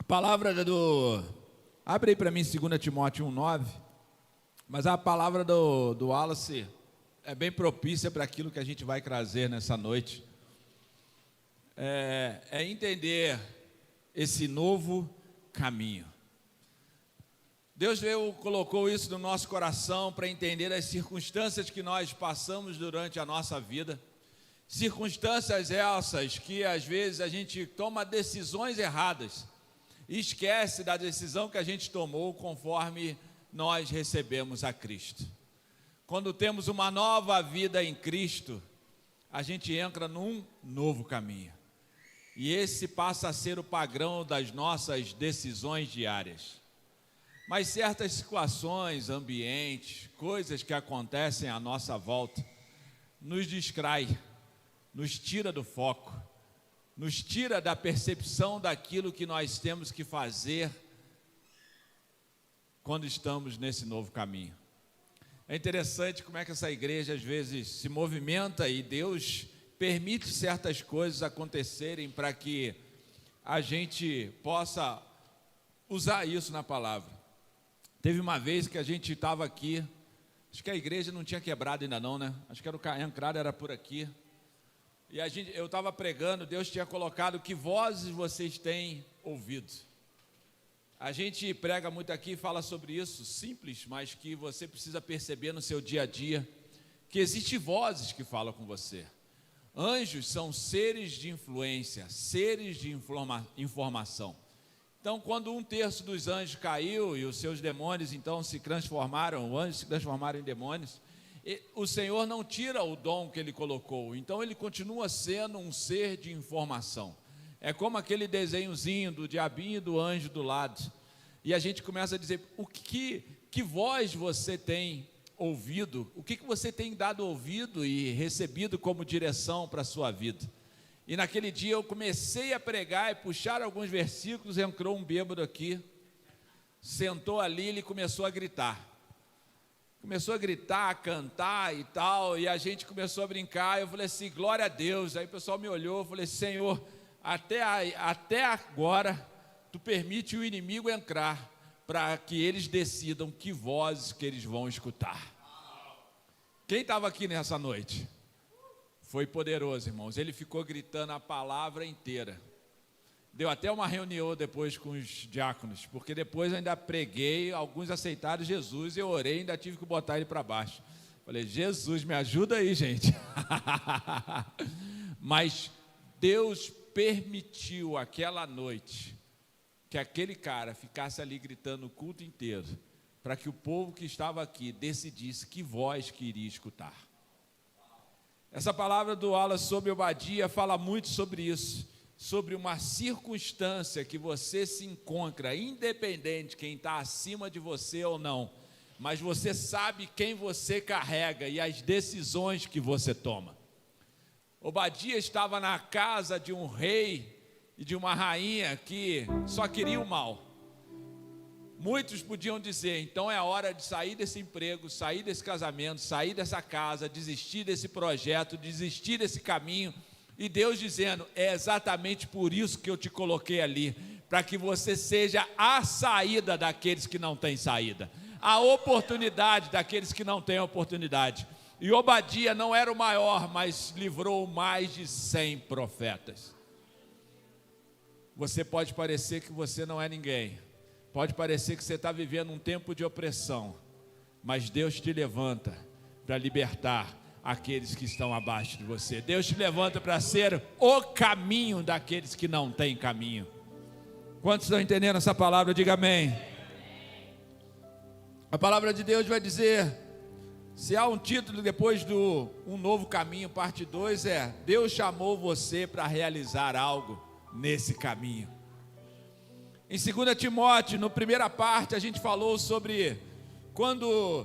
Palavra do... Abre aí para mim 2 Timóteo 1,9. Mas a palavra do Wallace é bem propícia para aquilo que a gente vai trazer nessa noite. É entender esse novo caminho. Deus colocou isso no nosso coração para entender as circunstâncias que nós passamos durante a nossa vida. Circunstâncias essas que às vezes a gente toma decisões erradas e esquece da decisão que a gente tomou conforme nós recebemos a Cristo. Quando temos uma nova vida em Cristo, a gente entra num novo caminho. E esse passa a ser o padrão das nossas decisões diárias. Mas certas situações, ambientes, coisas que acontecem à nossa volta, nos distrai, nos tira do foco, nos tira da percepção daquilo que nós temos que fazer quando estamos nesse novo caminho. É interessante como é que essa igreja às vezes se movimenta e Deus permite certas coisas acontecerem para que a gente possa usar isso na palavra. Teve uma vez que a gente estava aqui, acho que a igreja não tinha quebrado ainda não, né? Acho que a entrada era por aqui. E eu estava pregando, Deus tinha colocado que vozes vocês têm ouvido. A gente prega muito aqui e fala sobre isso, simples, mas que você precisa perceber no seu dia a dia, que existem vozes que falam com você. Anjos são seres de influência, seres de informação. Então, quando 1/3 dos anjos caiu e os seus demônios então se transformaram, os anjos se transformaram em demônios, o Senhor não tira o dom que Ele colocou, então Ele continua sendo um ser de informação. É como aquele desenhozinho do diabinho e do anjo do lado, e a gente começa a dizer, que voz você tem ouvido, o que você tem dado ouvido e recebido como direção para a sua vida. E naquele dia eu comecei a pregar e puxar alguns versículos, entrou um bêbado aqui, sentou ali, ele começou a gritar. Começou a gritar, a cantar e tal, e a gente começou a brincar. Eu falei assim, glória a Deus. Aí o pessoal me olhou, eu falei, Senhor, até agora, Tu permite o inimigo entrar, para que eles decidam que vozes que eles vão escutar. Quem estava aqui nessa noite? Foi poderoso, irmãos. Ele ficou gritando a palavra inteira. Deu até uma reunião depois com os diáconos, porque depois eu ainda preguei, alguns aceitaram Jesus, eu orei e ainda tive que botar ele para baixo. Falei, Jesus, me ajuda aí, gente. Mas Deus permitiu aquela noite que aquele cara ficasse ali gritando o culto inteiro, para que o povo que estava aqui decidisse que voz que iria escutar. Essa palavra do Wallace sobre Obadia fala muito sobre isso, sobre uma circunstância que você se encontra, independente de quem está acima de você ou não, mas você sabe quem você carrega e as decisões que você toma. Obadia estava na casa de um rei e de uma rainha que só queria o mal. Muitos podiam dizer, então é hora de sair desse emprego, sair desse casamento, sair dessa casa, desistir desse projeto, desistir desse caminho. E Deus dizendo, é exatamente por isso que eu te coloquei ali, para que você seja a saída daqueles que não têm saída, a oportunidade daqueles que não têm oportunidade. E Obadia não era o maior, mas livrou mais de 100 profetas. Você pode parecer que você não é ninguém, pode parecer que você está vivendo um tempo de opressão, mas Deus te levanta para libertar aqueles que estão abaixo de você. Deus te levanta para ser o caminho daqueles que não têm caminho. Quantos estão entendendo essa palavra? Diga amém. A palavra de Deus vai dizer, se há um título depois do Um Novo Caminho, parte 2, é Deus chamou você para realizar algo nesse caminho. Em 2 Timóteo, na primeira parte, a gente falou sobre quando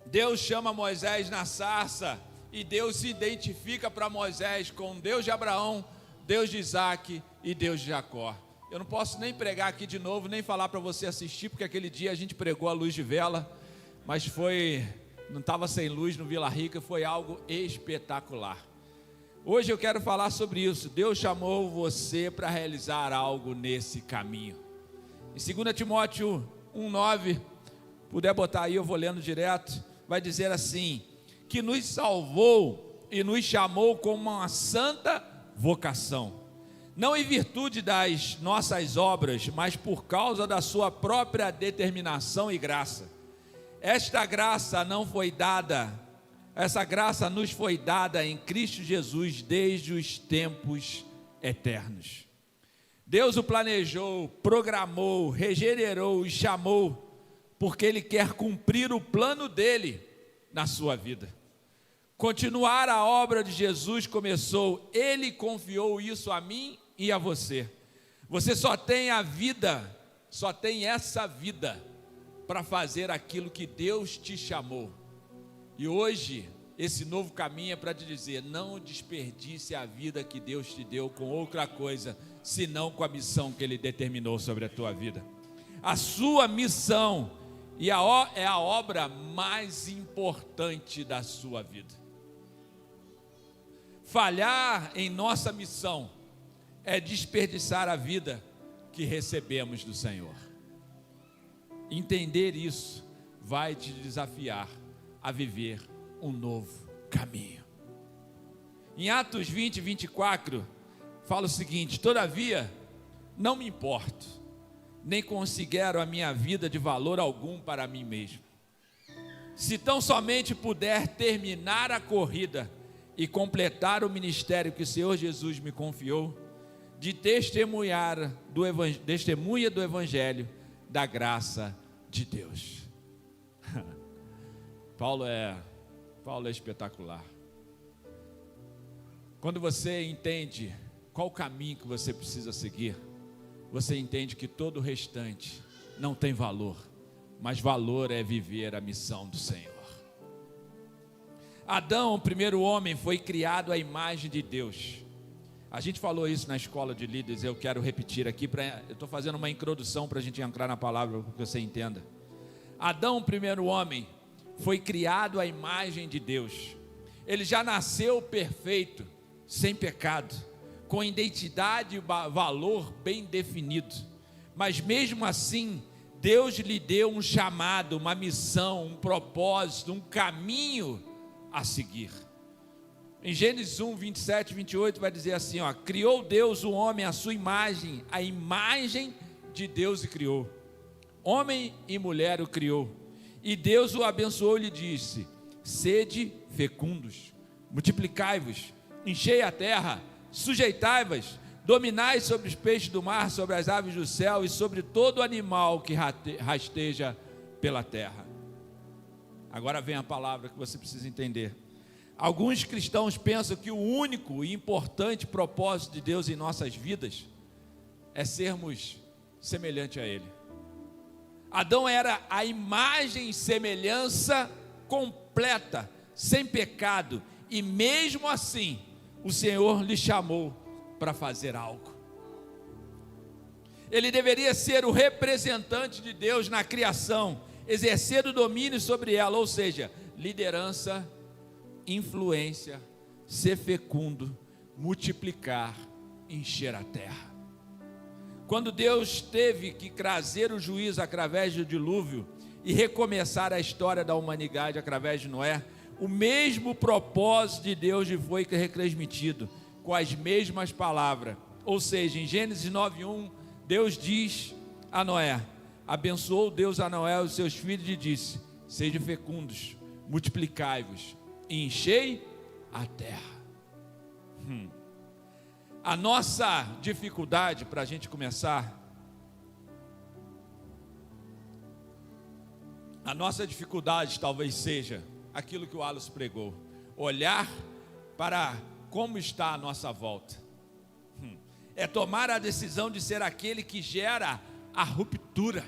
Deus chama Moisés na sarça e Deus se identifica para Moisés com Deus de Abraão, Deus de Isaac e Deus de Jacó. Eu não posso nem pregar aqui de novo, nem falar para você assistir, porque aquele dia a gente pregou a luz de vela, mas não estava sem luz no Vila Rica, foi algo espetacular. Hoje eu quero falar sobre isso. Deus chamou você para realizar algo nesse caminho. Em 2 Timóteo 1,9, puder botar aí, eu vou lendo direto, vai dizer assim, que nos salvou e nos chamou com uma santa vocação, não em virtude das nossas obras, mas por causa da sua própria determinação e graça. Essa graça nos foi dada em Cristo Jesus desde os tempos eternos. Deus o planejou, programou, regenerou e chamou, porque Ele quer cumprir o plano dEle na sua vida. Continuar a obra de Jesus começou, Ele confiou isso a mim e a você. Você só tem a vida, só tem essa vida para fazer aquilo que Deus te chamou. E hoje, esse novo caminho é para te dizer, não desperdice a vida que Deus te deu com outra coisa, senão com a missão que Ele determinou sobre a tua vida. A sua missão é a obra mais importante da sua vida. Falhar em nossa missão é desperdiçar a vida que recebemos do Senhor. Entender isso vai te desafiar a viver um novo caminho. Em Atos 20, 24, fala o seguinte: todavia, não me importo, nem considero a minha vida de valor algum para mim mesmo. Se tão somente puder terminar a corrida e completar o ministério que o Senhor Jesus me confiou, de testemunha do Evangelho da graça de Deus. Paulo é espetacular. Quando você entende qual o caminho que você precisa seguir, você entende que todo o restante não tem valor, mas valor é viver a missão do Senhor. Adão, o primeiro homem, foi criado à imagem de Deus. A gente falou isso na escola de líderes, eu quero repetir aqui, eu estou fazendo uma introdução para a gente entrar na palavra, para que você entenda. Adão, o primeiro homem, foi criado à imagem de Deus. Ele já nasceu perfeito, sem pecado, com identidade e valor bem definido. Mas mesmo assim, Deus lhe deu um chamado, uma missão, um propósito, um caminho a seguir. Em Gênesis 1, 27 e 28 vai dizer assim, criou Deus o homem à sua imagem, a imagem de Deus o criou. Homem e mulher o criou. E Deus o abençoou e lhe disse, sede fecundos, multiplicai-vos, enchei a terra, sujeitai-vos, dominai sobre os peixes do mar, sobre as aves do céu e sobre todo animal que rasteja pela terra. Agora vem a palavra que você precisa entender. Alguns cristãos pensam que o único e importante propósito de Deus em nossas vidas é sermos semelhantes a Ele. Adão era a imagem e semelhança completa, sem pecado, e mesmo assim, o Senhor lhe chamou para fazer algo. Ele deveria ser o representante de Deus na criação, exercer o domínio sobre ela, ou seja, liderança, influência, ser fecundo, multiplicar, encher a terra. Quando Deus teve que trazer o juízo através do dilúvio e recomeçar a história da humanidade através de Noé, o mesmo propósito de Deus lhe foi retransmitido com as mesmas palavras. Ou seja, em Gênesis 9:1, Deus diz a Noé, abençoou Deus a Noé e os seus filhos e disse, sejam fecundos, multiplicai-vos e enchei a terra. A nossa dificuldade, para a gente começar, a nossa dificuldade talvez seja aquilo que o Wallace pregou, olhar para como está a nossa volta, é tomar a decisão de ser aquele que gera a ruptura,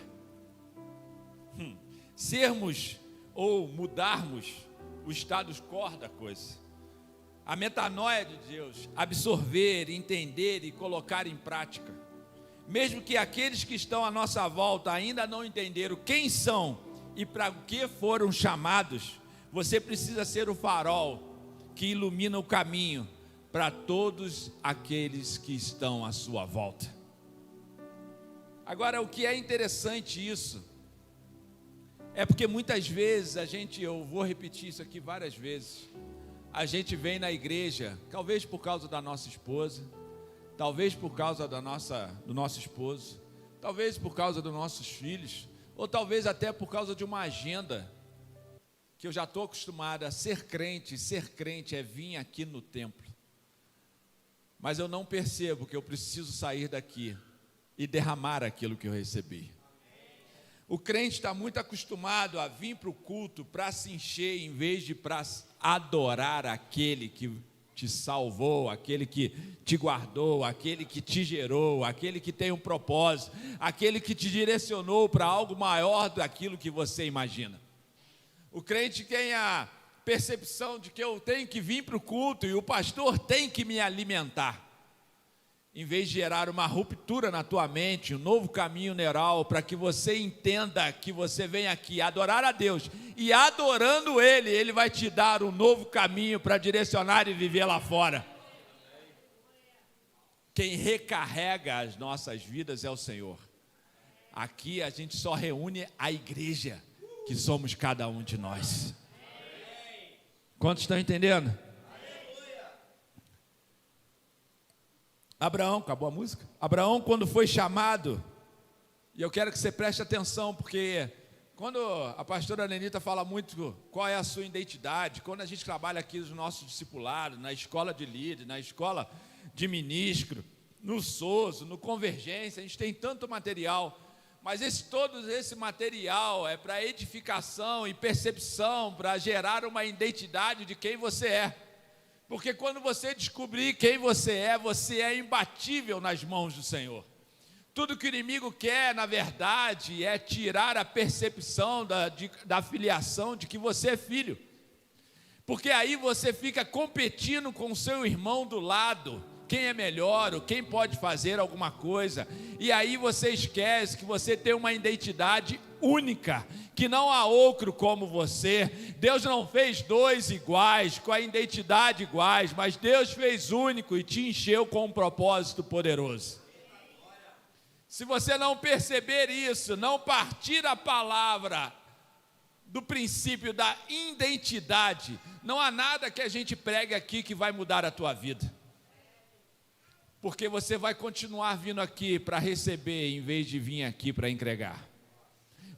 sermos ou mudarmos o status quo da coisa. A metanoia de Deus, absorver, entender e colocar em prática. Mesmo que aqueles que estão à nossa volta ainda não entenderam quem são e para o que foram chamados, você precisa ser o farol que ilumina o caminho para todos aqueles que estão à sua volta. Agora, o que é interessante isso, é porque muitas vezes eu vou repetir isso aqui várias vezes, a gente vem na igreja, talvez por causa da nossa esposa, talvez por causa do nosso esposo, talvez por causa dos nossos filhos, ou talvez até por causa de uma agenda, que eu já estou acostumado a ser crente é vir aqui no templo, mas eu não percebo que eu preciso sair daqui e derramar aquilo que eu recebi. O crente está muito acostumado a vir para o culto para se encher, em vez de para adorar aquele que te salvou, aquele que te guardou, aquele que te gerou, aquele que tem um propósito, aquele que te direcionou para algo maior daquilo que você imagina. O crente tem a percepção de que eu tenho que vir para o culto e o pastor tem que me alimentar. Em vez de gerar uma ruptura na tua mente, um novo caminho neural, para que você entenda que você vem aqui adorar a Deus, e adorando Ele vai te dar um novo caminho para direcionar e viver lá fora. Quem recarrega as nossas vidas é o Senhor. Aqui a gente só reúne a igreja, que somos cada um de nós. Quantos estão entendendo? Abraão, acabou a música? Abraão, quando foi chamado, e eu quero que você preste atenção, porque quando a pastora Lenita fala muito qual é a sua identidade, quando a gente trabalha aqui no nosso discipulado, na escola de líder, na escola de ministro, no Soso, no Convergência, a gente tem tanto material, mas todo esse material é para edificação e percepção, para gerar uma identidade de quem você é. Porque quando você descobrir quem você é imbatível nas mãos do Senhor. Tudo que o inimigo quer, na verdade, é tirar a percepção da filiação de que você é filho. Porque aí você fica competindo com o seu irmão do lado, quem é melhor, ou quem pode fazer alguma coisa, e aí você esquece que você tem uma identidade única, que não há outro como você. Deus não fez dois iguais, com a identidade iguais, mas Deus fez único e te encheu com um propósito poderoso. Se você não perceber isso, não partir a palavra do princípio da identidade, não há nada que a gente pregue aqui que vai mudar a tua vida. Porque você vai continuar vindo aqui para receber, em vez de vir aqui para entregar.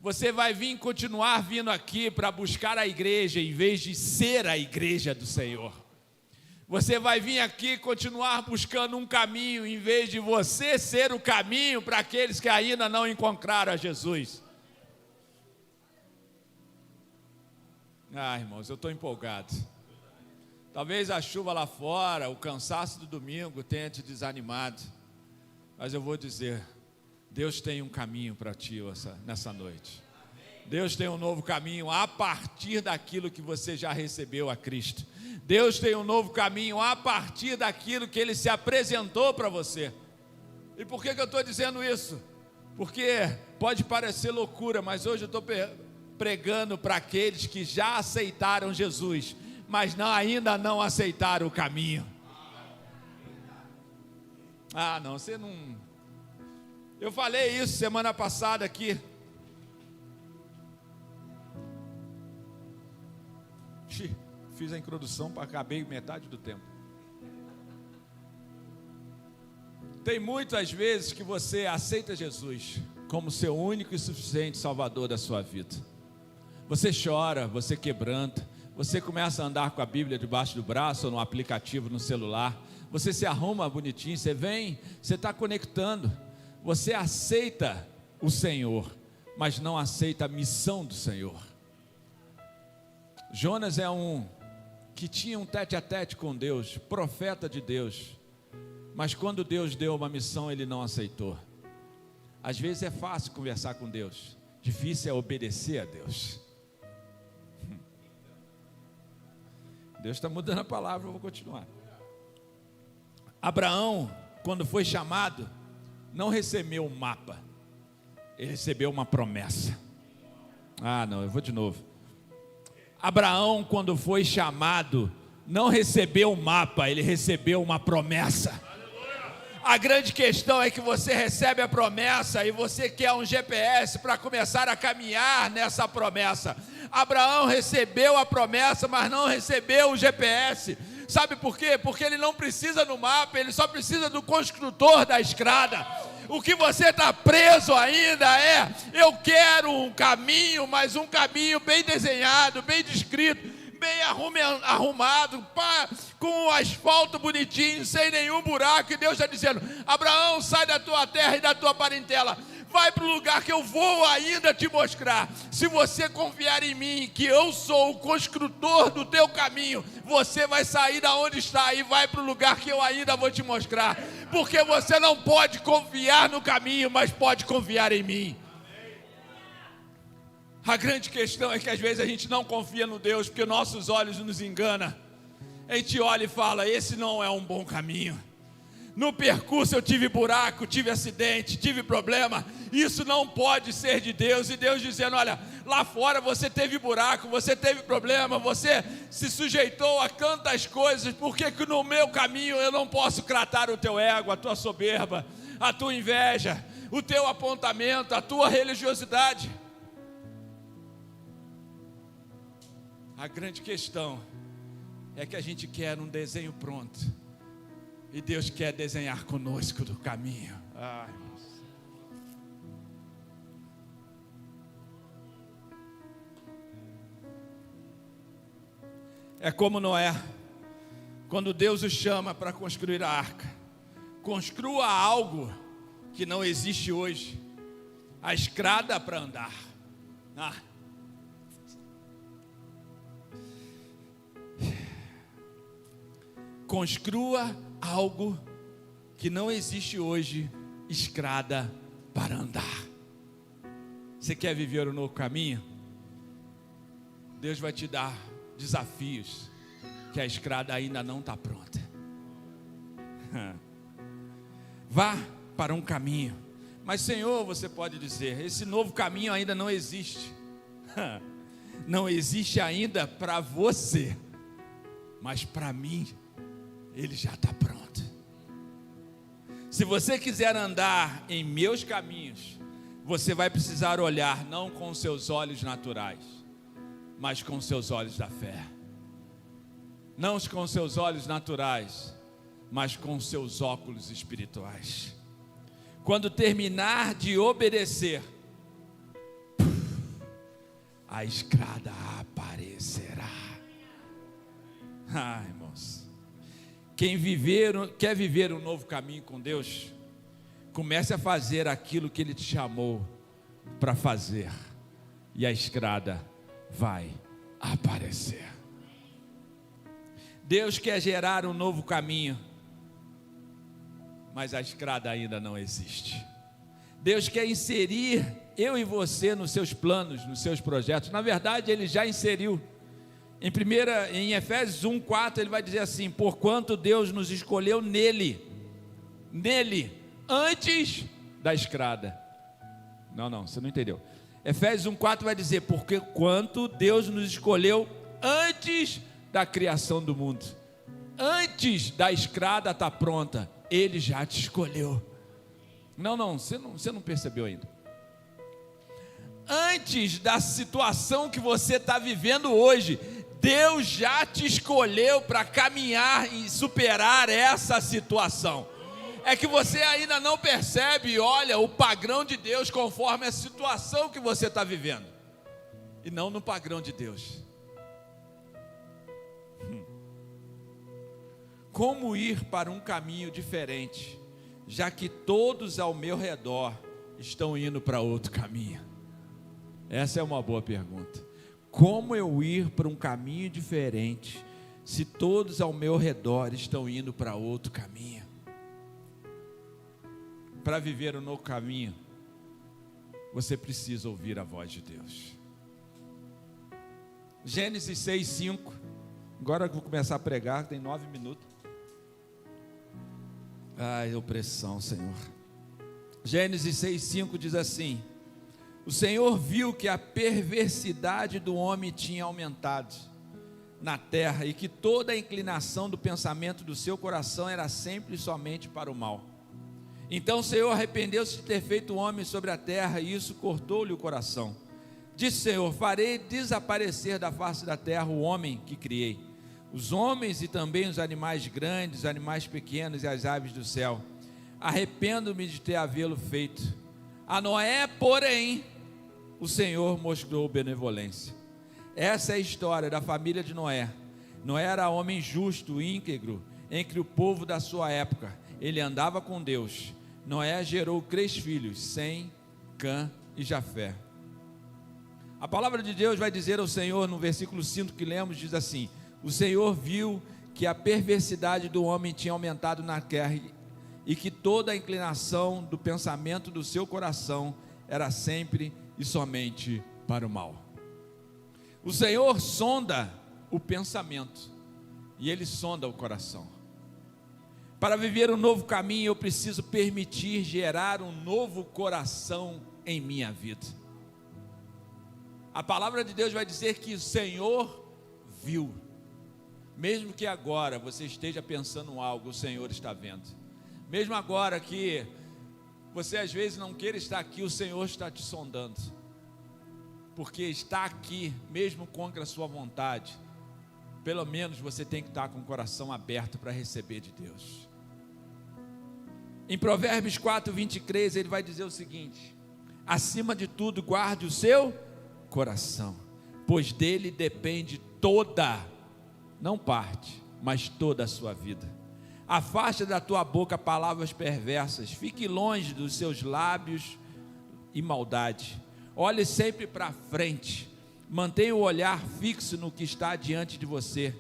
Você vai continuar vindo aqui para buscar a igreja, em vez de ser a igreja do Senhor. Você vai vir aqui continuar buscando um caminho, em vez de você ser o caminho para aqueles que ainda não encontraram a Jesus. Irmãos, eu estou empolgado. Talvez a chuva lá fora, o cansaço do domingo tenha te desanimado, mas eu vou dizer, Deus tem um caminho para ti nessa noite. Deus tem um novo caminho a partir daquilo que você já recebeu a Cristo. Deus tem um novo caminho a partir daquilo que Ele se apresentou para você. E por que eu estou dizendo isso? Porque pode parecer loucura, mas hoje eu estou pregando para aqueles que já aceitaram Jesus, mas ainda não aceitaram o caminho. Você não... Eu falei isso semana passada aqui. Fiz a introdução para acabei metade do tempo. Tem muitas vezes que você aceita Jesus como seu único e suficiente Salvador da sua vida. Você chora, você quebranta, você começa a andar com a Bíblia debaixo do braço ou no aplicativo no celular. Você se arruma bonitinho, você vem, você está conectando. Você aceita o Senhor, mas não aceita a missão do Senhor. Jonas é que tinha um tete-a-tete com Deus, profeta de Deus, mas quando Deus deu uma missão, ele não aceitou. Às vezes é fácil conversar com Deus, difícil é obedecer a Deus. Deus está mudando a palavra, eu vou continuar. Abraão, quando foi chamado, não recebeu um mapa, ele recebeu uma promessa. Eu vou de novo. Abraão, quando foi chamado, não recebeu um mapa, ele recebeu uma promessa. A grande questão é que você recebe a promessa e você quer um GPS para começar a caminhar nessa promessa. Abraão recebeu a promessa, mas não recebeu o GPS. Sabe por quê? Porque ele não precisa do mapa, ele só precisa do construtor da estrada. O que você está preso ainda é: eu quero um caminho, mas um caminho bem desenhado, bem descrito, bem arrumado, com um asfalto bonitinho, sem nenhum buraco. E Deus está dizendo: Abraão, sai da tua terra e da tua parentela, vai para o lugar que eu vou ainda te mostrar. Se você confiar em mim, que eu sou o construtor do teu caminho, você vai sair da onde está e vai para o lugar que eu ainda vou te mostrar. Porque você não pode confiar no caminho, mas pode confiar em mim. A grande questão é que às vezes a gente não confia no Deus, porque nossos olhos nos enganam. A gente olha e fala: esse não é um bom caminho. No percurso eu tive buraco, tive acidente, tive problema. Isso não pode ser de Deus. E Deus dizendo: olha, lá fora você teve buraco, você teve problema, você se sujeitou a tantas coisas. Por que no meu caminho eu não posso tratar o teu ego, a tua soberba, a tua inveja, o teu apontamento, a tua religiosidade? A grande questão é que a gente quer um desenho pronto, e Deus quer desenhar conosco do caminho. Ai, é como Noé, quando Deus o chama para construir a arca. Construa algo que não existe hoje, a estrada para andar. Construa algo que não existe hoje, estrada para andar. Você quer viver o novo caminho? Deus vai te dar desafios, que a estrada ainda não está pronta. Vá para um caminho. Mas Senhor, você pode dizer, esse novo caminho ainda não existe. Não existe ainda para você, mas para mim ele já está pronto. Se você quiser andar em meus caminhos, você vai precisar olhar não com os seus olhos naturais, mas com os seus olhos da fé. Não com os seus olhos naturais, mas com os seus óculos espirituais. Quando terminar de obedecer, a estrada aparecerá. Irmãos, quem quer viver um novo caminho com Deus, comece a fazer aquilo que Ele te chamou para fazer, e a estrada vai aparecer. Deus quer gerar um novo caminho, mas a estrada ainda não existe. Deus quer inserir eu e você nos seus planos, nos seus projetos. Na verdade, Ele já inseriu. Em Efésios 1:4, ele vai dizer assim: porquanto Deus nos escolheu nele, antes da estrada. Não, você não entendeu. Efésios 1:4 vai dizer: porque quanto Deus nos escolheu antes da criação do mundo, antes da estrada estar pronta, Ele já te escolheu. Você não percebeu ainda. Antes da situação que você está vivendo hoje, Deus já te escolheu para caminhar e superar essa situação. É que você ainda não percebe e olha o padrão de Deus conforme a situação que você está vivendo, e não no padrão de Deus. Como ir para um caminho diferente, já que todos ao meu redor estão indo para outro caminho? Essa é uma boa pergunta. Como eu ir para um caminho diferente, se todos ao meu redor estão indo para outro caminho? Para viver um novo caminho, você precisa ouvir a voz de Deus. Gênesis 6:5. Agora eu vou começar a pregar, tem 9 minutos. Ai, opressão, Senhor. Gênesis 6:5 diz assim: o Senhor viu que a perversidade do homem tinha aumentado na terra, e que toda a inclinação do pensamento do seu coração era sempre e somente para o mal. Então o Senhor arrependeu-se de ter feito o homem sobre a terra, e isso cortou-lhe o coração. Disse o Senhor: farei desaparecer da face da terra o homem que criei, os homens e também os animais grandes, os animais pequenos e as aves do céu. Arrependo-me de ter havê-lo feito. A Noé, porém, o Senhor mostrou benevolência. Essa é a história da família de Noé. Noé era homem justo, íntegro, entre o povo da sua época. Ele andava com Deus. Noé gerou 3 filhos, Sem, Cã e Jafé. A palavra de Deus vai dizer ao Senhor, no versículo 5 que lemos, diz assim: o Senhor viu que a perversidade do homem tinha aumentado na terra, e que toda a inclinação do pensamento do seu coração era sempre e somente para o mal. O Senhor sonda o pensamento, e Ele sonda o coração. Para viver um novo caminho, eu preciso permitir gerar um novo coração em minha vida. A palavra de Deus vai dizer que o Senhor viu. Mesmo que agora você esteja pensando algo, o Senhor está vendo. Mesmo agora que você às vezes não queira estar aqui, o Senhor está te sondando. Porque está aqui, mesmo contra a sua vontade, pelo menos você tem que estar com o coração aberto para receber de Deus. Em Provérbios 4:23, ele vai dizer o seguinte: acima de tudo, guarde o seu coração, pois dele depende toda, não parte, mas toda a sua vida. Afasta da tua boca palavras perversas, fique longe dos seus lábios e maldade. Olhe sempre para frente, mantenha o olhar fixo no que está diante de você.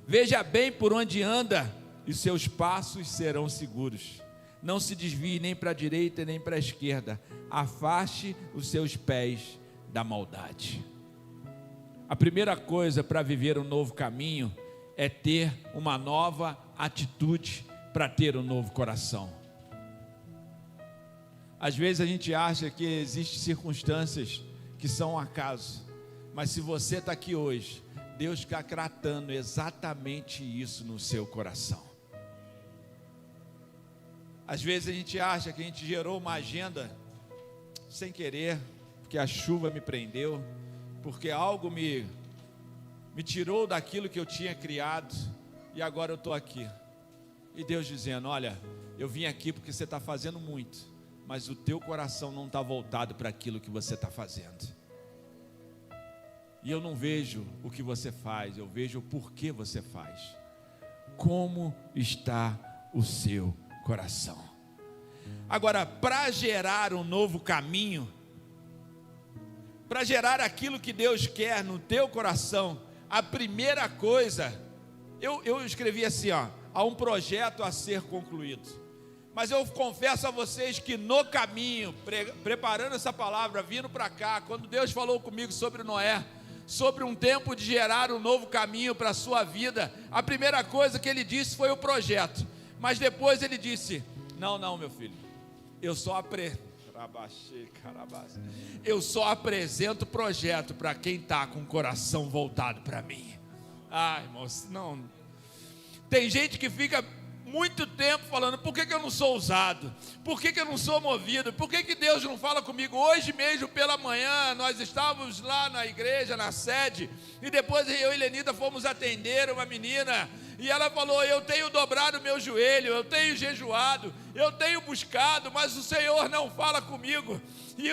Veja bem por onde anda, e seus passos serão seguros. Não se desvie nem para a direita nem para a esquerda. Afaste os seus pés da maldade. A primeira coisa para viver um novo caminho é ter uma nova atitude para ter um novo coração. Às vezes a gente acha que existem circunstâncias que são um acaso, mas se você está aqui hoje, Deus está tratando exatamente isso no seu coração. Às vezes a gente acha que a gente gerou uma agenda sem querer, porque a chuva me prendeu, porque algo me tirou daquilo que eu tinha criado, e agora eu estou aqui. E Deus dizendo: olha, eu vim aqui porque você está fazendo muito, mas o teu coração não está voltado para aquilo que você está fazendo. E eu não vejo o que você faz, eu vejo o porquê você faz. Como está o seu coração? Agora, para gerar um novo caminho, para gerar aquilo que Deus quer no teu coração, a primeira coisa, eu escrevi assim, há um projeto a ser concluído. Mas eu confesso a vocês que no caminho, preparando essa palavra, vindo para cá, quando Deus falou comigo sobre Noé, sobre um tempo de gerar um novo caminho para a sua vida, a primeira coisa que ele disse foi o projeto. Mas depois ele disse: não, meu filho, eu só apresento o projeto para quem está com o coração voltado para mim. Ai, irmãos, não. Tem gente que fica muito tempo falando: por que eu não sou usado? Por que eu não sou movido? Por que Deus não fala comigo? Hoje mesmo pela manhã nós estávamos lá na igreja, na sede, e depois eu e Lenida fomos atender uma menina, e ela falou: eu tenho dobrado o meu joelho, eu tenho jejuado, eu tenho buscado, mas o Senhor não fala comigo. E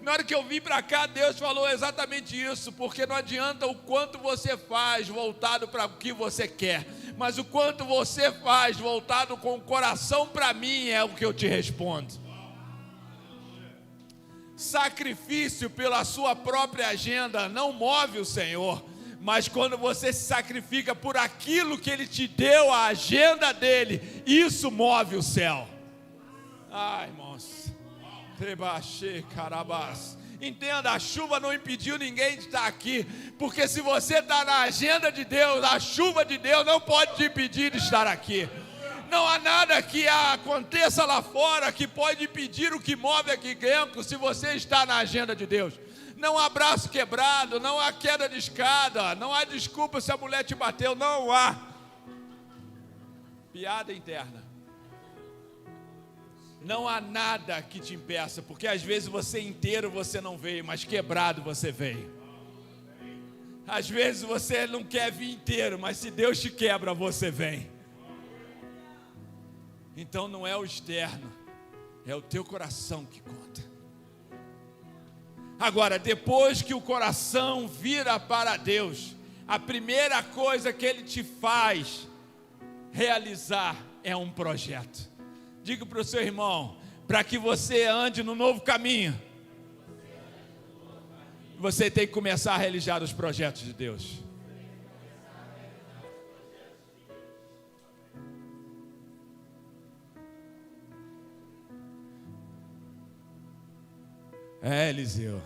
na hora que eu vim para cá, Deus falou exatamente isso, porque não adianta o quanto você faz voltado para o que você quer, mas o quanto você faz voltado com o coração para mim é o que eu te respondo. Sacrifício pela sua própria agenda não move o Senhor, mas quando você se sacrifica por aquilo que Ele te deu, a agenda dEle, isso move o céu. Ai, irmãos, entenda, a chuva não impediu ninguém de estar aqui, porque se você está na agenda de Deus, a chuva de Deus não pode te impedir de estar aqui. Não há nada que aconteça lá fora que pode impedir o que move aqui dentro, se você está na agenda de Deus. Não há braço quebrado, não há queda de escada, não há desculpa se a mulher te bateu, não há piada interna. Não há nada que te impeça, porque às vezes você inteiro você não veio, mas quebrado você veio. Às vezes você não quer vir inteiro, mas se Deus te quebra, você vem. Então não é o externo, é o teu coração que conta. Agora, depois que o coração vira para Deus, a primeira coisa que Ele te faz realizar é um projeto. Diga para o seu irmão, para que você ande no novo caminho, você tem que começar a realizar os projetos de Deus. Eliseu,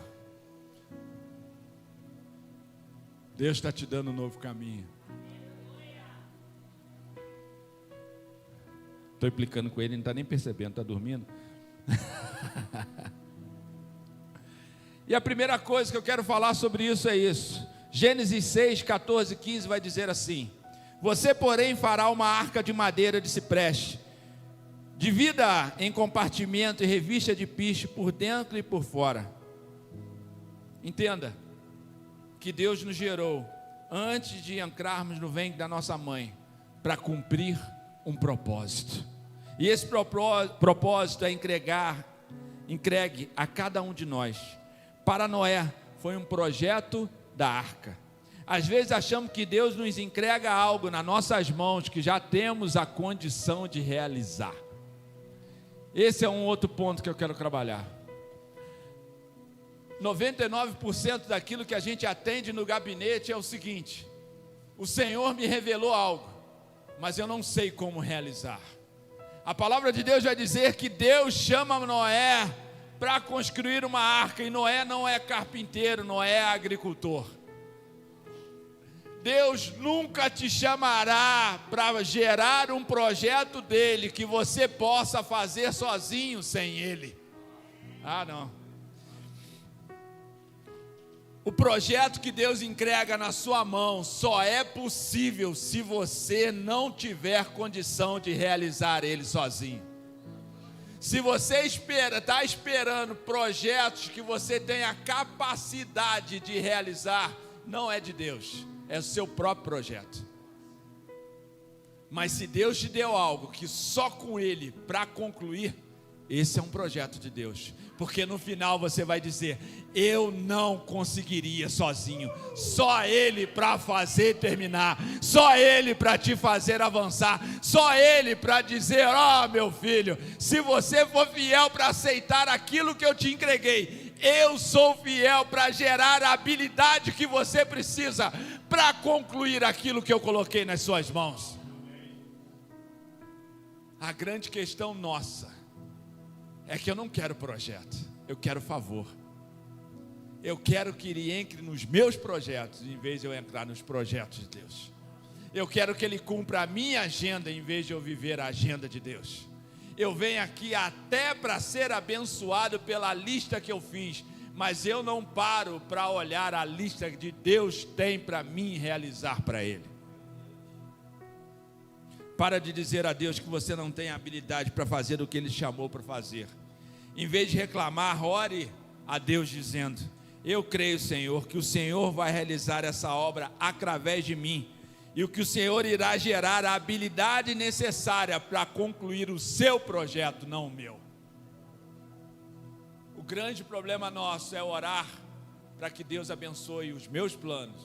Deus está te dando um novo caminho. Estou implicando com ele, ele não está nem percebendo, está dormindo. E a primeira coisa que eu quero falar sobre isso é isso. Gênesis 6, 14, 15 vai dizer assim: você, porém, fará uma arca de madeira de cipreste, divida em compartimento e revista de piche por dentro e por fora. Entenda que Deus nos gerou antes de entrarmos no ventre da nossa mãe para cumprir um propósito. E esse propósito é entregue a cada um de nós. Para Noé foi um projeto da arca. Às vezes achamos que Deus nos entrega algo nas nossas mãos que já temos a condição de realizar. Esse é um outro ponto que eu quero trabalhar. 99% daquilo que a gente atende no gabinete é o seguinte: o Senhor me revelou algo, mas eu não sei como realizar. A palavra de Deus vai dizer que Deus chama Noé para construir uma arca, e Noé não é carpinteiro, Noé é agricultor. Deus nunca te chamará para gerar um projeto dele que você possa fazer sozinho sem ele. Ah, não. O projeto que Deus entrega na sua mão só é possível se você não tiver condição de realizar ele sozinho. Se você está esperando projetos que você tenha capacidade de realizar, não é de Deus, é o seu próprio projeto. Mas se Deus te deu algo que só com ele para concluir, esse é um projeto de Deus. Porque no final você vai dizer: eu não conseguiria sozinho, só Ele para fazer terminar, só Ele para te fazer avançar, só Ele para dizer: ó, meu filho, se você for fiel para aceitar aquilo que eu te entreguei, eu sou fiel para gerar a habilidade que você precisa para concluir aquilo que eu coloquei nas suas mãos. A grande questão nossa é que eu não quero projeto, eu quero favor. Eu quero que Ele entre nos meus projetos, em vez de eu entrar nos projetos de Deus. Eu quero que Ele cumpra a minha agenda, em vez de eu viver a agenda de Deus. Eu venho aqui até para ser abençoado pela lista que eu fiz, mas eu não paro para olhar a lista que Deus tem para mim realizar para Ele. Para de dizer a Deus que você não tem habilidade para fazer o que Ele chamou para fazer. Em vez de reclamar, ore a Deus dizendo: eu creio, Senhor, que o Senhor vai realizar essa obra através de mim, e o que o Senhor irá gerar a habilidade necessária para concluir o seu projeto, não o meu. O grande problema nosso é orar para que Deus abençoe os meus planos,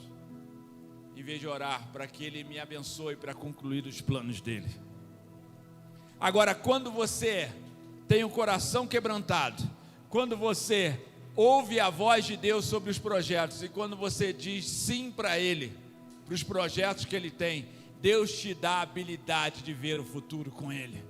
em vez de orar para que Ele me abençoe para concluir os planos dEle. Agora, quando você tem o coração quebrantado, quando você ouve a voz de Deus sobre os projetos, e quando você diz sim para Ele, para os projetos que Ele tem, Deus te dá a habilidade de ver o futuro com Ele.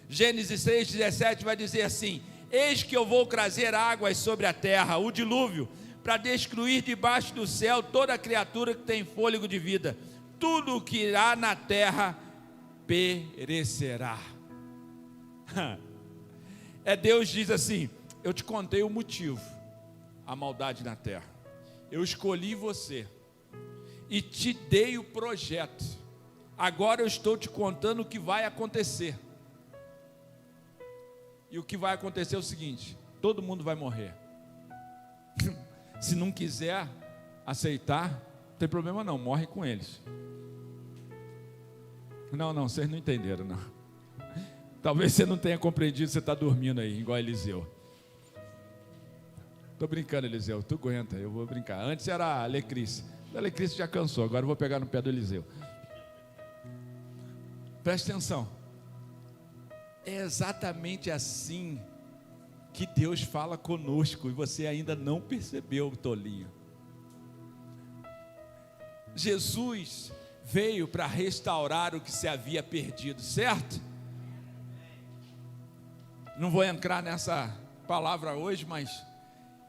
Gênesis 3,17 vai dizer assim: eis que eu vou trazer águas sobre a terra, o dilúvio, para destruir debaixo do céu toda criatura que tem fôlego de vida. Tudo o que irá na terra perecerá. Deus diz assim: eu te contei o motivo, a maldade na terra. Eu escolhi você e te dei o projeto. Agora eu estou te contando o que vai acontecer. E o que vai acontecer é o seguinte: todo mundo vai morrer. Se não quiser aceitar, não tem problema não, morre com eles. Não, vocês não entenderam, não. Talvez você não tenha compreendido, você está dormindo aí, igual Eliseu. Estou brincando, Eliseu, tu aguenta, eu vou brincar. Antes era a Alecrice. A Alecrice já cansou, agora eu vou pegar no pé do Eliseu. Preste atenção. É exatamente assim que Deus fala conosco, e você ainda não percebeu, tolinho. Jesus veio para restaurar o que se havia perdido, certo? Não vou entrar nessa palavra hoje, mas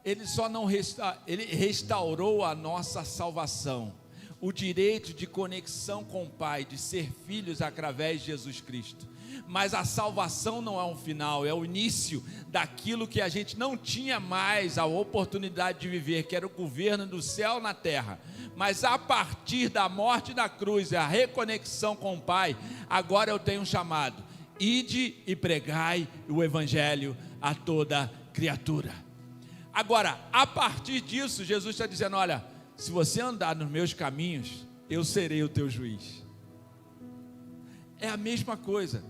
ele só não ele restaurou a nossa salvação, o direito de conexão com o Pai, de ser filhos através de Jesus Cristo. Mas a salvação não é um final, é o início daquilo que a gente não tinha mais a oportunidade de viver, que era o governo do céu na terra. Mas a partir da morte da cruz, a reconexão com o Pai, agora eu tenho um chamado: ide e pregai o evangelho a toda criatura. Agora, a partir disso, Jesus está dizendo: olha, se você andar nos meus caminhos, eu serei o teu juiz. É a mesma coisa.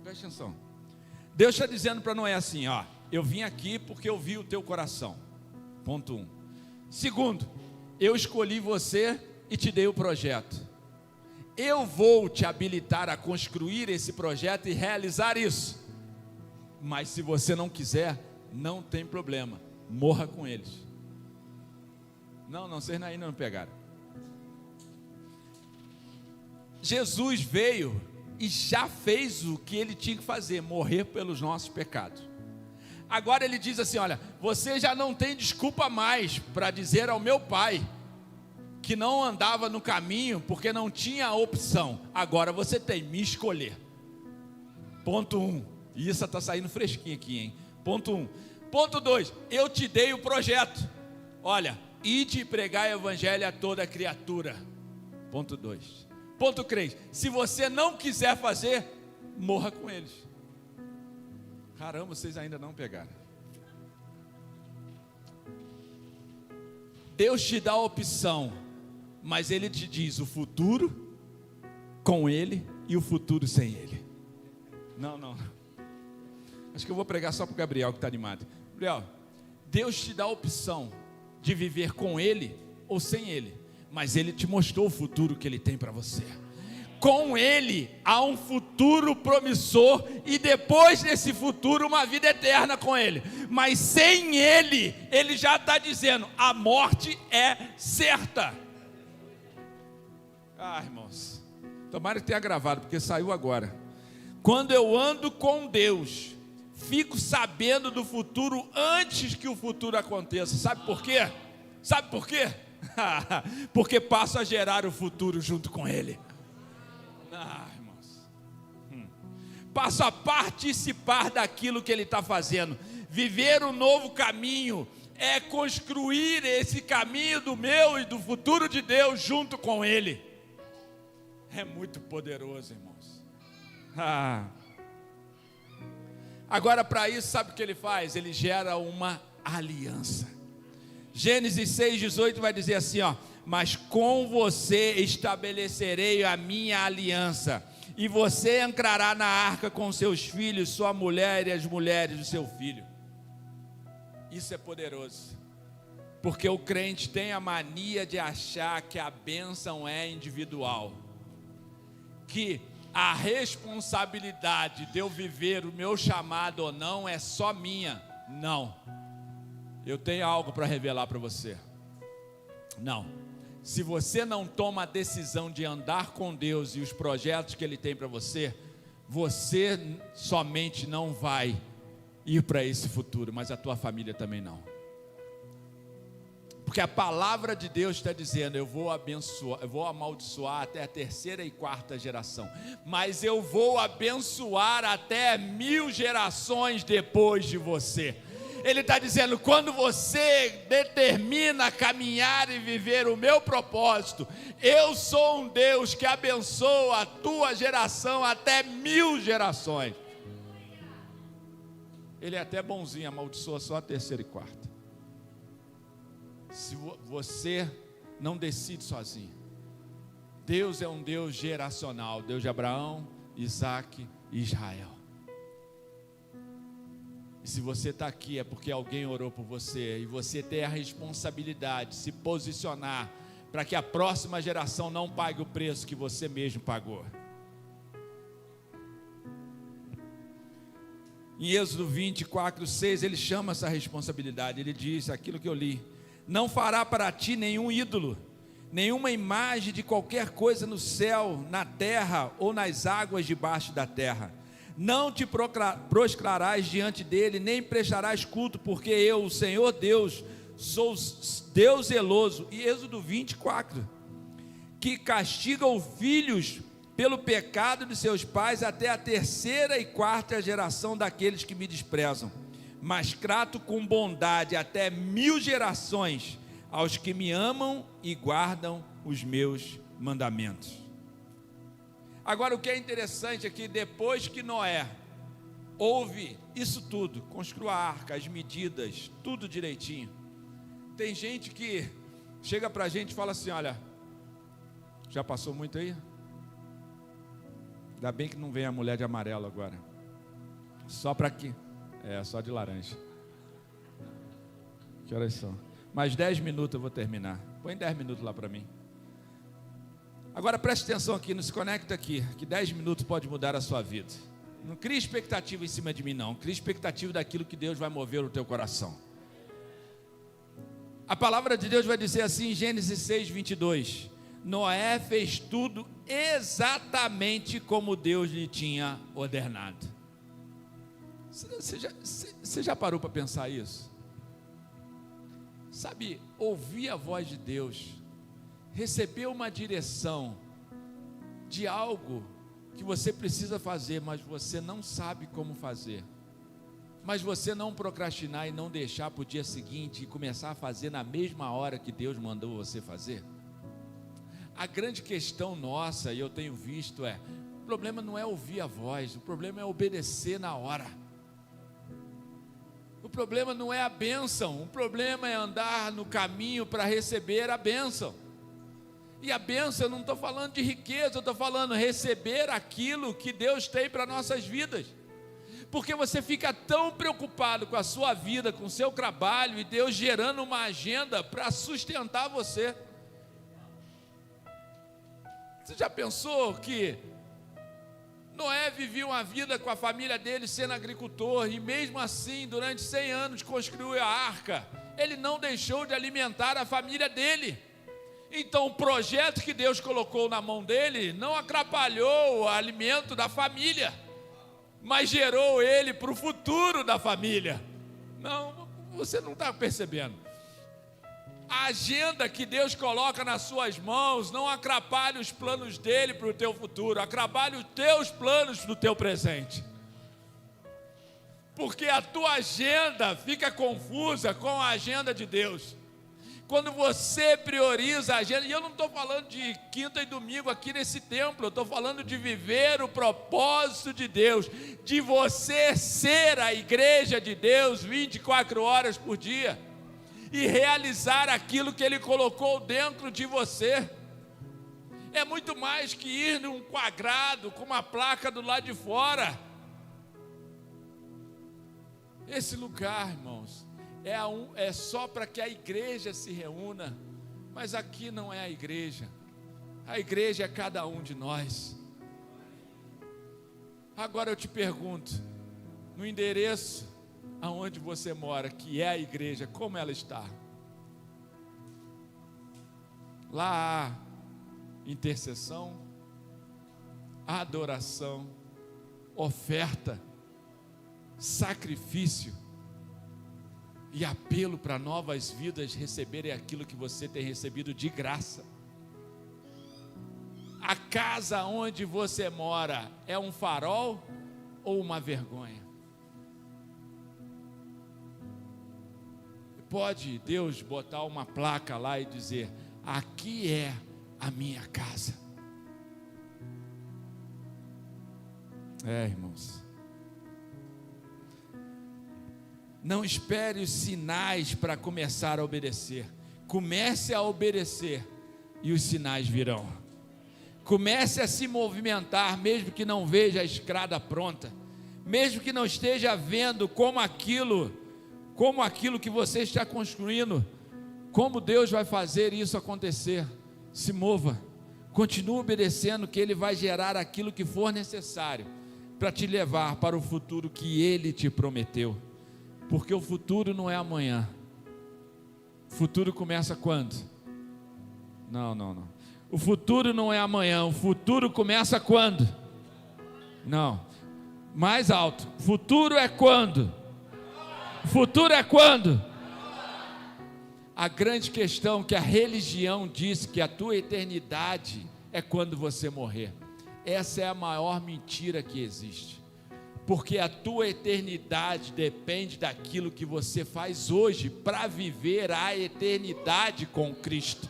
Preste atenção. Deus está dizendo para Noé assim: ó, eu vim aqui porque eu vi o teu coração. Ponto 1. Segundo, eu escolhi você e te dei o projeto. Eu vou te habilitar a construir esse projeto e realizar isso. Mas se você não quiser, não tem problema, morra com eles. Não, vocês ainda não pegaram. Jesus veio e já fez o que ele tinha que fazer: morrer pelos nossos pecados. Agora ele diz assim: olha, você já não tem desculpa mais para dizer ao meu Pai que não andava no caminho porque não tinha opção. Agora você tem, me escolher. Ponto 1. E isso está saindo fresquinho aqui, hein? Ponto 1. Ponto 2, eu te dei o projeto. Olha, ide e pregar o evangelho a toda criatura. Ponto 2. Ponto 3, se você não quiser fazer, morra com eles. Caramba, vocês ainda não pegaram. Deus te dá a opção, mas Ele te diz o futuro com Ele e o futuro sem Ele. Não. Acho que eu vou pregar só para o Gabriel, que está animado. Gabriel, Deus te dá a opção de viver com Ele ou sem Ele, mas Ele te mostrou o futuro que Ele tem para você. Com Ele há um futuro promissor, e depois desse futuro uma vida eterna com Ele. Mas sem Ele, Ele já está dizendo: a morte é certa. Irmãos, tomara que tenha gravado, porque saiu agora. Quando eu ando com Deus, fico sabendo do futuro antes que o futuro aconteça. Sabe por quê? Porque passo a gerar o futuro junto com Ele. Irmãos, passo a participar daquilo que Ele está fazendo. Viver um novo caminho é construir esse caminho do meu e do futuro de Deus junto com Ele. É muito poderoso, irmãos. Agora, para isso, sabe o que Ele faz? Ele gera uma aliança. Gênesis 6,18 vai dizer assim, ó: mas com você estabelecerei a minha aliança, e você entrará na arca com seus filhos, sua mulher e as mulheres do seu filho. Isso é poderoso, porque o crente tem a mania de achar que a bênção é individual, que a responsabilidade de eu viver o meu chamado ou não é só minha. Não, eu tenho algo para revelar para você. Não, se você não toma a decisão de andar com Deus e os projetos que Ele tem para você, você somente não vai ir para esse futuro, mas a tua família também não. Porque a palavra de Deus está dizendo: eu vou abençoar, eu vou amaldiçoar até a 3ª e 4ª geração, mas eu vou abençoar até 1000 gerações depois de você. Ele está dizendo: quando você determina caminhar e viver o meu propósito, eu sou um Deus que abençoa a tua geração até 1000 gerações. ele é até bonzinho, amaldiçoa só a terceira e quarta. Se você não decide sozinho. Deus é um Deus geracional, Deus de Abraão, Isaac e Israel. E se você está aqui é porque alguém orou por você, e você tem a responsabilidade de se posicionar para que a próxima geração não pague o preço que você mesmo pagou. Em Êxodo 24, 6, ele chama essa responsabilidade, ele diz aquilo que eu li: não fará para ti nenhum ídolo, nenhuma imagem de qualquer coisa no céu, na terra ou nas águas debaixo da terra. Não te prostrarás diante dele, nem prestarás culto, porque eu, o Senhor Deus, sou Deus zeloso. E Êxodo 24, que castiga os filhos pelo pecado de seus pais até a terceira e quarta geração daqueles que me desprezam, mas trato com bondade até 1000 gerações aos que me amam e guardam os meus mandamentos. Agora, o que é interessante é que depois que Noé ouve isso tudo, construiu a arca, as medidas, tudo direitinho, tem gente que chega para a gente e fala assim: olha, já passou muito aí? Ainda bem que não vem a mulher de amarelo agora, só para aqui, só de laranja. Que horas são? Mais 10 minutos eu vou terminar. Põe 10 minutos lá para mim. Agora preste atenção aqui, não se conecta aqui, que 10 minutos pode mudar a sua vida. Não crie expectativa em cima de mim não, crie expectativa daquilo que Deus vai mover no teu coração. A palavra de Deus vai dizer assim em Gênesis 6, 22: Noé fez tudo exatamente como Deus lhe tinha ordenado. Você já parou para pensar isso? Sabe, ouvir a voz de Deus, receber uma direção de algo que você precisa fazer, mas você não sabe como fazer, mas você não procrastinar e não deixar para o dia seguinte e começar a fazer na mesma hora que Deus mandou você fazer. A grande questão nossa, e eu tenho visto, o problema não é ouvir a voz, o problema é obedecer na hora. O problema não é a bênção, o problema é andar no caminho para receber a bênção. E a bênção, eu não estou falando de riqueza, eu estou falando receber aquilo que Deus tem para nossas vidas. Porque você fica tão preocupado com a sua vida, com o seu trabalho, e Deus gerando uma agenda para sustentar você. Você já pensou que Noé vivia uma vida com a família dele sendo agricultor, e mesmo assim, durante 100 anos construiu a arca, ele não deixou de alimentar a família dele. Então o projeto que Deus colocou na mão dele não atrapalhou o alimento da família, mas gerou ele para o futuro da família. Não, você não está percebendo. A agenda que Deus coloca nas suas mãos não atrapalha os planos dele para o teu futuro, atrapalha os teus planos do teu presente. Porque a tua agenda fica confusa com a agenda de Deus. Quando você prioriza a agenda, e eu não estou falando de quinta e domingo aqui nesse templo, eu estou falando de viver o propósito de Deus, de você ser a igreja de Deus 24 horas por dia, e realizar aquilo que Ele colocou dentro de você. É muito mais que ir num quadrado com uma placa do lado de fora. Esse lugar, irmãos, é só para que a igreja se reúna, mas aqui não é a igreja é cada um de nós. Agora eu te pergunto, no endereço aonde você mora, que é a igreja, como ela está? Lá há intercessão, adoração, oferta, sacrifício e apelo para novas vidas receberem aquilo que você tem recebido de graça. A casa onde você mora é um farol ou uma vergonha? Pode Deus botar uma placa lá e dizer: aqui é a minha casa. Irmãos, Não espere os sinais para começar a obedecer. Comece a obedecer e os sinais virão. Comece a se movimentar, mesmo que não veja a estrada pronta, mesmo que não esteja vendo como aquilo que você está construindo, como Deus vai fazer isso acontecer. Se mova, continue obedecendo, que Ele vai gerar aquilo que for necessário para te levar para o futuro que Ele te prometeu. Porque o futuro não é amanhã. O futuro começa quando? Não. O futuro não é amanhã. O futuro começa quando? Não. Mais alto. O futuro é quando? O futuro é quando? A grande questão que a religião diz que a tua eternidade é quando você morrer. Essa é a maior mentira que existe. Porque a tua eternidade depende daquilo que você faz hoje para viver a eternidade com Cristo.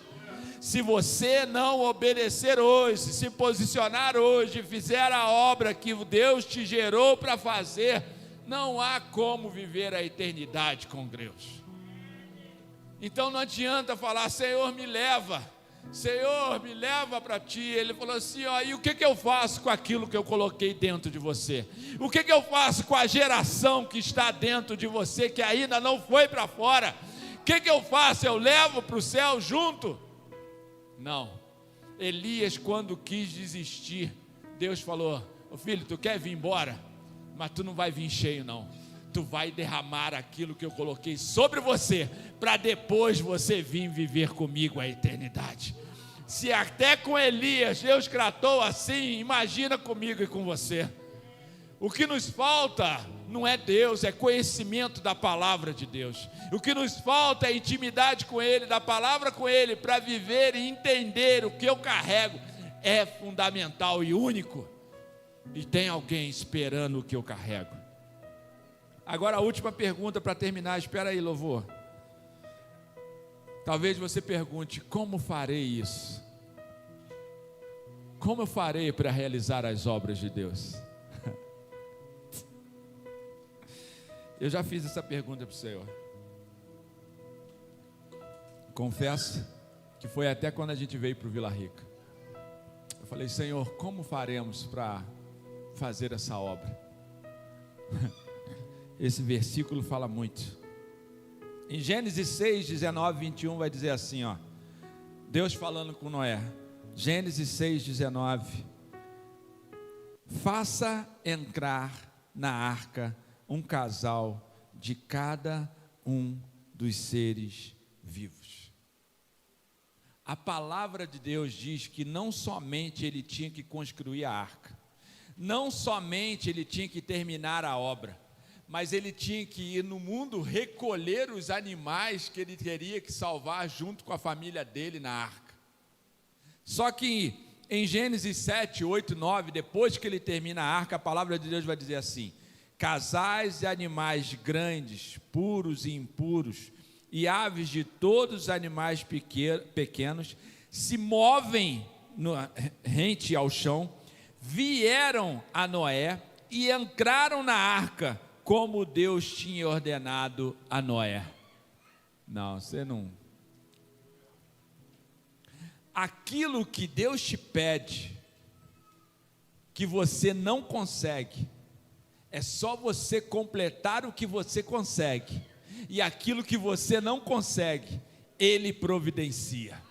Se você não obedecer hoje, se posicionar hoje, fizer a obra que Deus te gerou para fazer, não há como viver a eternidade com Deus. Então não adianta falar: Senhor, me leva. Senhor, me leva para ti. Ele falou assim: ó, e o que eu faço com aquilo que eu coloquei dentro de você? O que eu faço com a geração que está dentro de você, que ainda não foi para fora? O que eu faço? Eu levo para o céu junto? Não. Elias, quando quis desistir, Deus falou: ô filho, tu quer vir embora? Mas tu não vai vir cheio não. Tu vai derramar aquilo que eu coloquei sobre você, para depois você vir viver comigo a eternidade. Se até com Elias Deus tratou assim, imagina comigo e com você. O que nos falta não é Deus, é conhecimento da palavra de Deus. O que nos falta é intimidade com Ele, da palavra com Ele, para viver e entender o que eu carrego. É fundamental e único. E tem alguém esperando o que eu carrego. Agora a última pergunta para terminar. Espera aí, louvor. Talvez você pergunte: como farei isso? Como eu farei para realizar as obras de Deus? Eu já fiz essa pergunta para o Senhor. Confesso que foi até quando a gente veio para o Vila Rica. Eu falei: Senhor, como faremos para fazer essa obra? Esse versículo fala muito. Em Gênesis 6, 19, 21 vai dizer assim, ó. Deus falando com Noé. Gênesis 6, 19. Faça entrar na arca um casal de cada um dos seres vivos. A palavra de Deus diz que não somente ele tinha que construir a arca, não somente ele tinha que terminar a obra, mas ele tinha que ir no mundo recolher os animais que ele teria que salvar junto com a família dele na arca. Só que em Gênesis 7, 8, 9, depois que ele termina a arca, a palavra de Deus vai dizer assim: casais de animais grandes, puros e impuros, e aves de todos os animais pequenos, se movem rente ao chão, vieram a Noé e entraram na arca, como Deus tinha ordenado a Noé. Não, você não. Aquilo que Deus te pede, que você não consegue, é só você completar o que você consegue, e aquilo que você não consegue, Ele providencia.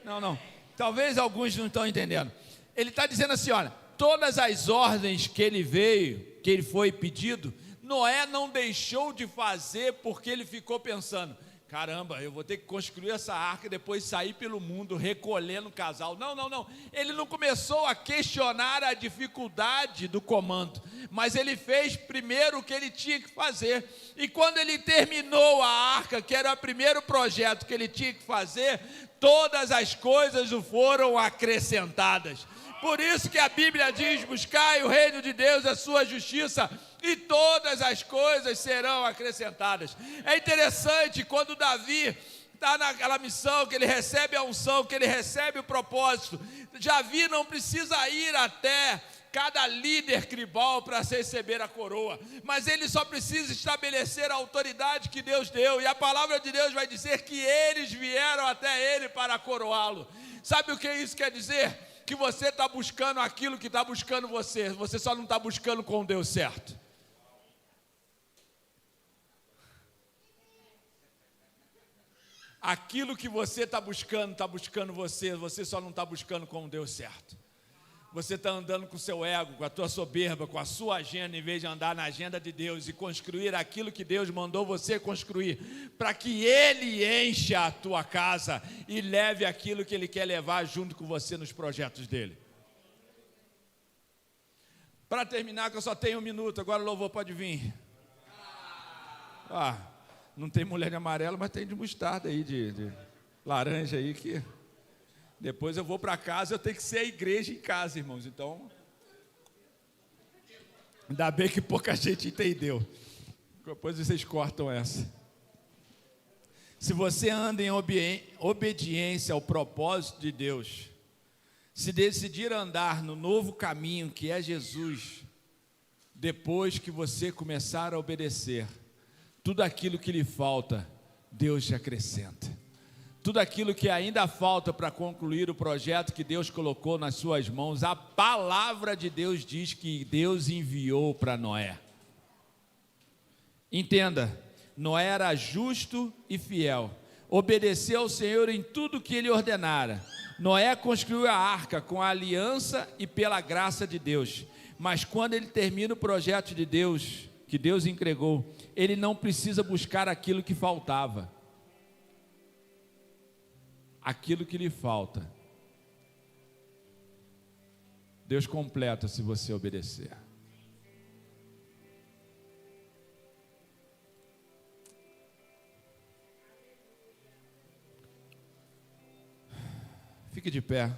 Não, talvez alguns não estão entendendo. Ele está dizendo assim, olha, todas as ordens que ele veio, que ele foi pedido, Noé não deixou de fazer porque ele ficou pensando: caramba, eu vou ter que construir essa arca e depois sair pelo mundo recolhendo o casal. Não. Ele não começou a questionar a dificuldade do comando, mas ele fez primeiro o que ele tinha que fazer. E quando ele terminou a arca, que era o primeiro projeto que ele tinha que fazer, todas as coisas foram acrescentadas. Por isso que a Bíblia diz: buscai o reino de Deus, a sua justiça, e todas as coisas serão acrescentadas. É interessante quando Davi está naquela missão, que ele recebe a unção, que ele recebe o propósito. Davi não precisa ir até cada líder tribal para receber a coroa, mas ele só precisa estabelecer a autoridade que Deus deu, e a palavra de Deus vai dizer que eles vieram até ele para coroá-lo. Sabe o que isso quer dizer? Que você está buscando aquilo que está buscando você só não está buscando com o Deus certo. Aquilo que você está buscando você só não está buscando com o Deus certo. Você está andando com o seu ego, com a tua soberba, com a sua agenda, em vez de andar na agenda de Deus e construir aquilo que Deus mandou você construir, para que Ele encha a tua casa e leve aquilo que Ele quer levar junto com você nos projetos dEle. Para terminar, que eu só tenho 1 minuto, agora o louvor pode vir. Não tem mulher de amarelo, mas tem de mostarda aí, de laranja aí, que depois eu vou para casa, eu tenho que ser a igreja em casa, irmãos. Então, ainda bem que pouca gente entendeu. Depois vocês cortam essa. Se você anda em obediência ao propósito de Deus, se decidir andar no novo caminho que é Jesus, depois que você começar a obedecer, tudo aquilo que lhe falta, Deus te acrescenta. Tudo aquilo que ainda falta para concluir o projeto que Deus colocou nas suas mãos, a palavra de Deus diz que Deus enviou para Noé. Entenda, Noé era justo e fiel, obedeceu ao Senhor em tudo que Ele ordenara. Noé construiu a arca com a aliança e pela graça de Deus, mas quando ele termina o projeto de Deus, que Deus entregou, ele não precisa buscar aquilo que faltava. Aquilo que lhe falta, Deus completa se você obedecer. Fique de pé.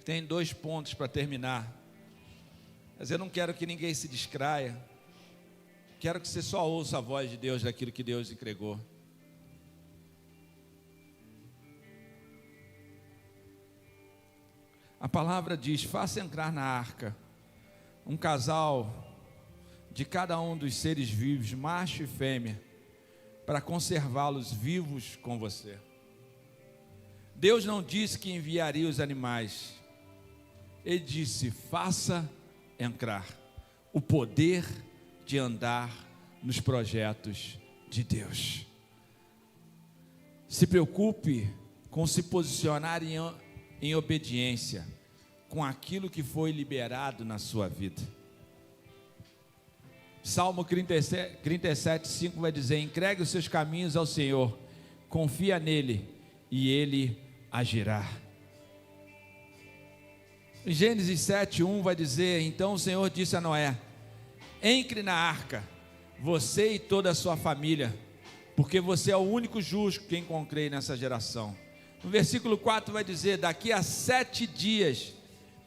Tem 2 pontos para terminar, mas eu não quero que ninguém se distraia. Quero que você só ouça a voz de Deus daquilo que Deus entregou. A palavra diz: faça entrar na arca um casal de cada um dos seres vivos, macho e fêmea, para conservá-los vivos com você. Deus não disse que enviaria os animais. Ele disse: faça entrar o poder de andar nos projetos de Deus. Se preocupe com se posicionar em obediência com aquilo que foi liberado na sua vida. Salmo 37:5 vai dizer: entregue os seus caminhos ao Senhor, confia nele e ele agirá. Em Gênesis 7:1 vai dizer: então o Senhor disse a Noé: entre na arca, você e toda a sua família, porque você é o único justo que encontrei nessa geração. No versículo 4 vai dizer: daqui a 7 dias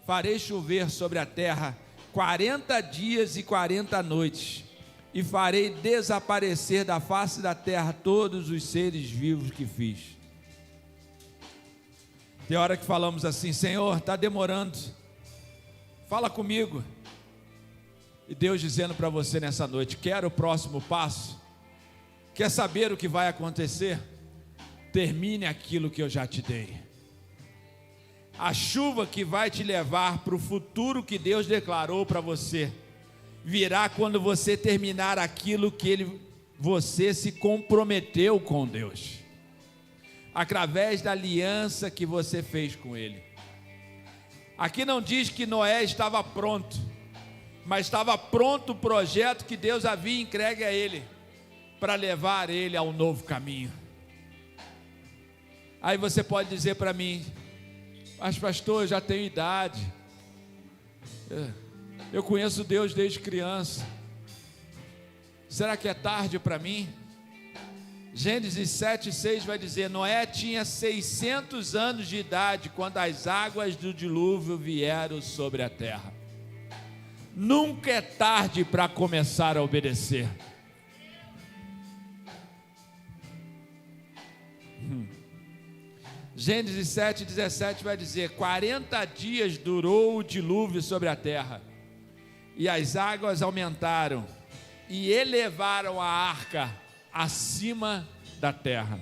farei chover sobre a terra 40 dias e 40 noites, e farei desaparecer da face da terra todos os seres vivos que fiz. Tem hora que falamos assim: Senhor, está demorando, fala comigo. E Deus dizendo para você nessa noite: quer o próximo passo? Quer saber o que vai acontecer? Termine aquilo que eu já te dei. A chuva que vai te levar para o futuro que Deus declarou para você virá quando você terminar aquilo que você se comprometeu com Deus, através da aliança que você fez com Ele. Aqui não diz que Noé estava pronto, mas estava pronto o projeto que Deus havia entregue a ele, para levar ele ao novo caminho. Aí você pode dizer para mim: mas pastor, eu já tenho idade, eu conheço Deus desde criança, será que é tarde para mim? Gênesis 7:6 vai dizer: Noé tinha 600 anos de idade quando as águas do dilúvio vieram sobre a terra. Nunca é tarde para começar a obedecer. Gênesis 7:17 vai dizer: 40 dias durou o dilúvio sobre a terra, e as águas aumentaram e elevaram a arca acima da terra.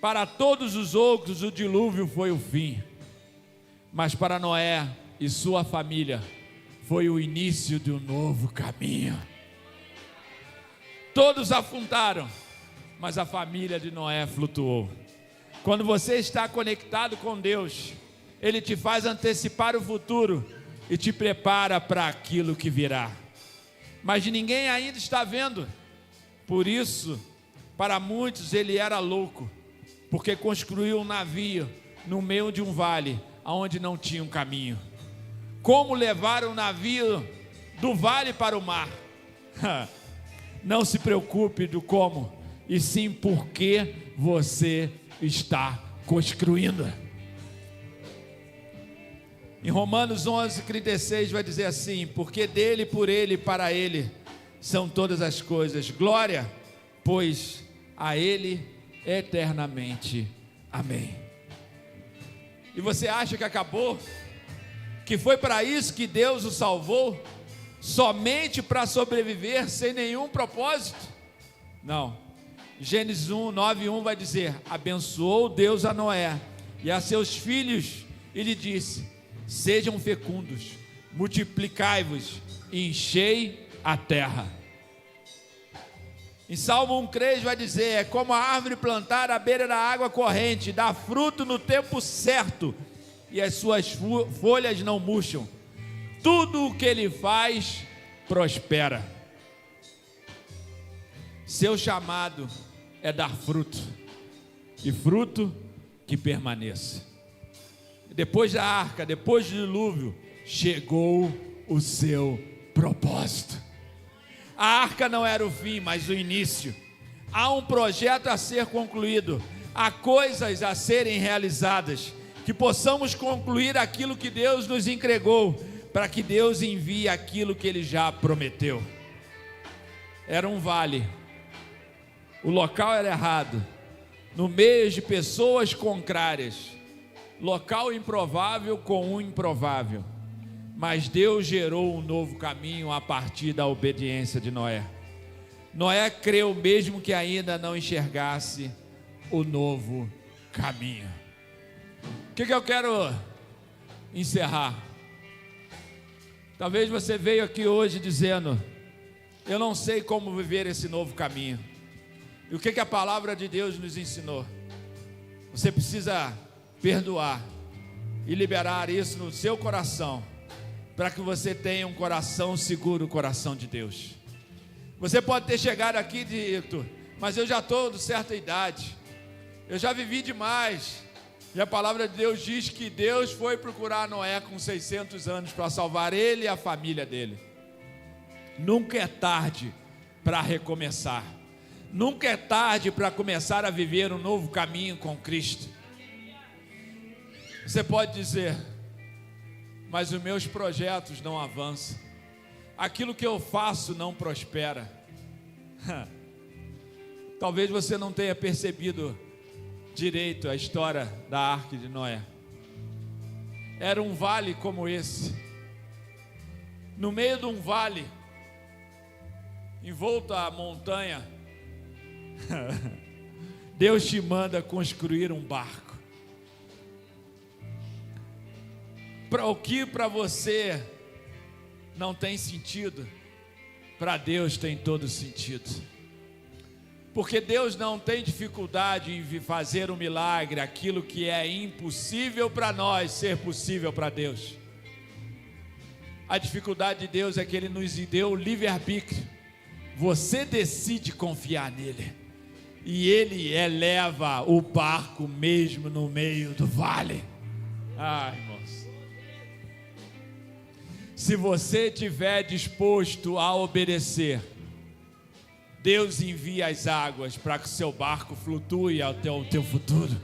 Para todos os outros o dilúvio foi o fim, mas para Noé e sua família foi o início de um novo caminho. Todos afundaram, mas a família de Noé flutuou. Quando você está conectado com Deus, Ele te faz antecipar o futuro e te prepara para aquilo que virá. Mas ninguém ainda está vendo. Por isso, para muitos ele era louco, porque construiu um navio no meio de um vale, onde não tinha um caminho. Como levar um navio do vale para o mar? Não se preocupe do como, e sim por que você está construindo. Em Romanos 11:36 vai dizer assim: porque dele, por ele e para ele são todas as coisas. Glória, pois a ele eternamente. Amém. E você acha que acabou? Que foi para isso que Deus o salvou? Somente para sobreviver sem nenhum propósito? Não. Gênesis 9:1 vai dizer: abençoou Deus a Noé e a seus filhos e lhe disse: sejam fecundos, multiplicai-vos e enchei a terra. Em Salmo 1:3 vai dizer: é como a árvore plantada à beira da água corrente, dá fruto no tempo certo, e as suas folhas não murcham. Tudo o que ele faz prospera. Seu chamado é dar fruto, e fruto que permaneça. Depois da arca, depois do dilúvio, chegou o seu propósito. A arca não era o fim, mas o início. Há um projeto a ser concluído, há coisas a serem realizadas, que possamos concluir aquilo que Deus nos entregou, para que Deus envie aquilo que Ele já prometeu. Era um vale, o local era errado, no meio de pessoas contrárias, local improvável com um improvável, mas Deus gerou um novo caminho a partir da obediência de Noé. Noé creu mesmo que ainda não enxergasse o novo caminho. O que eu quero encerrar? Talvez você veio aqui hoje dizendo: eu não sei como viver esse novo caminho. E o que a palavra de Deus nos ensinou? Você precisa perdoar e liberar isso no seu coração, para que você tenha um coração seguro, o coração de Deus. Você pode ter chegado aqui e dito: mas eu já estou de certa idade, eu já vivi demais. E a palavra de Deus diz que Deus foi procurar Noé com 600 anos para salvar ele e a família dele. Nunca é tarde para recomeçar. Nunca é tarde para começar a viver um novo caminho com Cristo. Você pode dizer: mas os meus projetos não avançam, aquilo que eu faço não prospera. Talvez você não tenha percebido direito a história da arca de Noé. Era um vale como esse, no meio de um vale, envolto a montanha. Deus te manda construir um barco. Para o que para você não tem sentido, para Deus tem todo sentido. Porque Deus não tem dificuldade em fazer um milagre, aquilo que é impossível para nós ser possível para Deus. A dificuldade de Deus é que Ele nos deu o livre-arbítrio. Você decide confiar nele, e Ele eleva o barco mesmo no meio do vale. Irmãos, se você estiver disposto a obedecer, Deus envia as águas para que o seu barco flutue até o teu futuro.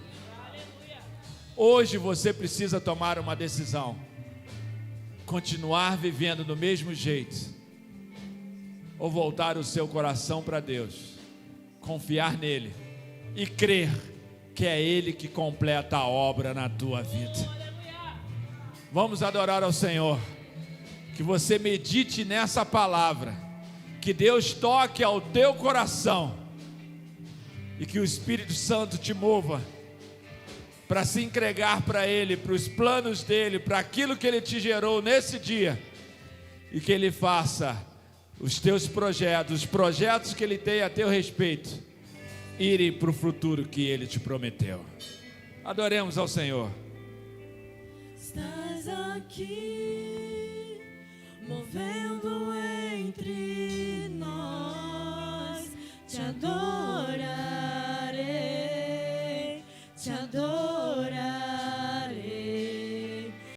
Hoje você precisa tomar uma decisão: continuar vivendo do mesmo jeito, ou voltar o seu coração para Deus, confiar nele e crer que é Ele que completa a obra na tua vida. Vamos adorar ao Senhor. Que você medite nessa palavra, que Deus toque ao teu coração e que o Espírito Santo te mova para se entregar para Ele, para os planos dEle, para aquilo que Ele te gerou nesse dia, e que Ele faça os teus projetos, os projetos que Ele tem a teu respeito, irem para o futuro que Ele te prometeu. Adoremos ao Senhor. Estás aqui, movendo entre nós, te adoro.